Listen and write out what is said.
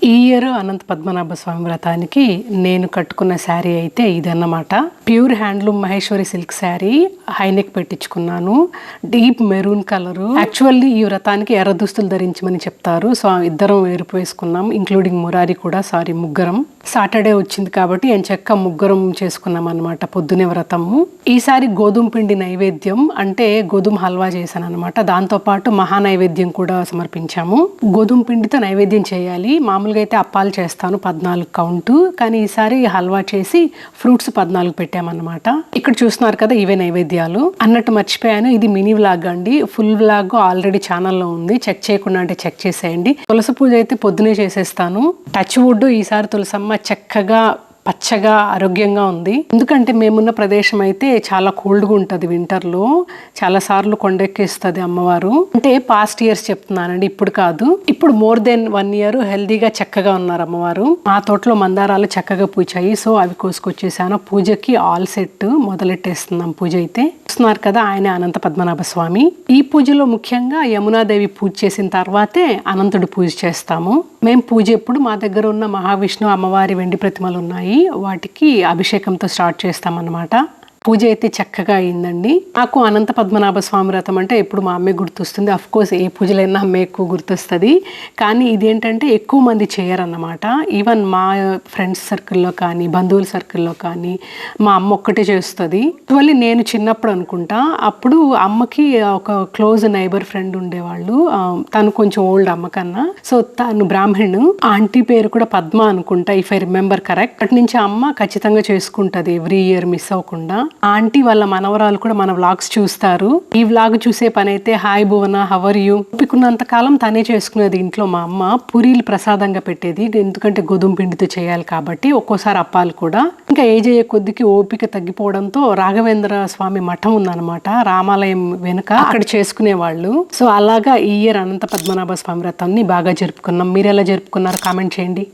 ఈ ఇయర్ అనంత పద్మనాభ స్వామి వ్రతానికి నేను కట్టుకున్న శారీ అయితే ఇదన్నమాట. Pure handloom Maheshwari silk sari, high neck పెట్టించుకున్నాను, డీప్ మెరూన్ కలరు. యాక్చువల్లీ ఈ వ్రతానికి ఎర్ర దుస్తులు ధరించమని చెప్తారు. సో ఇద్దరం ఎరుపు వేసుకున్నాం, ఇంక్లూడింగ్ మురారి కూడా. ముగ్గురం. సాటర్డే వచ్చింది కాబట్టి ఎంచక్క ముగ్గురం చేసుకున్నాం అనమాట పొద్దునే వ్రతము. ఈసారి గోధుమ పిండి నైవేద్యం అంటే గోధుమ హల్వా చేశాను అనమాట. దాంతోపాటు మహా నైవేద్యం కూడా సమర్పించాము. గోధుమ పిండితో నైవేద్యం చేయాలి. మామూలుగా అయితే అప్పాలు చేస్తాను 14 కౌంటు, కానీ ఈసారి హల్వా చేసి ఫ్రూట్స్ 14 పెట్టామన్నమాట. ఇక్కడ చూస్తున్నారు కదా, ఇవే నైవేద్యాలు. అన్నట్టు మర్చిపోయాను, ఇది మినీ వ్లాగ్ అండి. ఫుల్ వ్లాగ్ ఆల్రెడీ ఛానల్లో ఉంది, చెక్ చేయకుండా అంటే చెక్ చేసేయండి. తులసి పూజ అయితే పొద్దునే చేసేస్తాను. టచ్ వుడ్ ఈసారి తులసమ్మ చక్కగా పచ్చగా ఆరోగ్యంగా ఉంది. ఎందుకంటే మేమున్న ప్రదేశం అయితే చాలా కోల్డ్గా ఉంటుంది వింటర్లో. చాలా సార్లు కొండెక్కిస్తుంది అమ్మవారు. అంటే పాస్ట్ ఇయర్స్ చెప్తున్నానండి, ఇప్పుడు కాదు. ఇప్పుడు మోర్ దెన్ 1 year హెల్దీగా చక్కగా ఉన్నారు అమ్మవారు. మా తోటలో మందారాలు చక్కగా పూచాయి, సో అవి కోసుకొచ్చేసాను. పూజకి ఆల్ సెట్ మొదలెట్టేస్తున్నాం. పూజ అయితే చూస్తున్నారు కదా, ఆయన అనంత పద్మనాభ స్వామి. ఈ పూజలో ముఖ్యంగా యమునాదేవి పూజ చేసిన తర్వాతే అనంతుడు పూజ చేస్తాము. మేము పూజ ఎప్పుడు మా దగ్గర ఉన్న మహావిష్ణు అమ్మవారి వెండి ప్రతిమలు ఉన్నాయి, వాటికి అభిషేకంతో స్టార్ట్ చేస్తామన్నమాట. పూజ అయితే చక్కగా అయిందండి. నాకు అనంత పద్మనాభ స్వామి వ్రతం అంటే ఎప్పుడు మా అమ్మే గుర్తొస్తుంది. అఫ్ కోర్స్ ఏ పూజలైనా అమ్మే ఎక్కువ గుర్తొస్తుంది, కానీ ఇదేంటంటే ఎక్కువ మంది చేయరన్నమాట. ఈవెన్ మా ఫ్రెండ్స్ సర్కిల్లో కానీ బంధువుల సర్కిల్లో కానీ మా అమ్మ ఒక్కటే చేస్తుంది. ఇటీవల నేను చిన్నప్పుడు అనుకుంటా, అప్పుడు అమ్మకి ఒక క్లోజ్ నైబర్ ఫ్రెండ్ ఉండేవాళ్ళు. తను కొంచెం ఓల్డ్ అమ్మ కన్నా. సో తను బ్రాహ్మణు. ఆంటీ పేరు కూడా పద్మ అనుకుంటా, ఇఫ్ ఐ రిమెంబర్ కరెక్ట్. అటు నుంచి అమ్మ ఖచ్చితంగా చేసుకుంటది ఎవ్రీ ఇయర్ మిస్ అవ్వకుండా. ఆంటీ వాళ్ళ మనవరాలు కూడా మన వ్లాగ్స్ చూస్తారు. ఈ వ్లాగ్ చూసే పని అయితే హాయ్ భువన, హవర్ యూ. ఓపికన్నంత కాలం తనే చేసుకునేది ఇంట్లో. మా అమ్మ పూరీలు ప్రసాదంగా పెట్టేది, ఎందుకంటే గోధుమ పిండితో చేయాలి కాబట్టి. ఒక్కోసారి అప్పాలు కూడా. ఇంకా ఏజ్ అయ్యే కొద్దికి ఓపిక తగ్గిపోవడంతో రాఘవేంద్ర స్వామి మఠం ఉందన్నమాట రామాలయం వెనుక, అక్కడ చేసుకునేవాళ్ళు. సో అలాగా ఈ ఇయర్ అనంత పద్మనాభ స్వామి వ్రతాన్ని బాగా జరుపుకున్నాం. మీరు ఎలా జరుపుకున్నారు కామెంట్ చేయండి.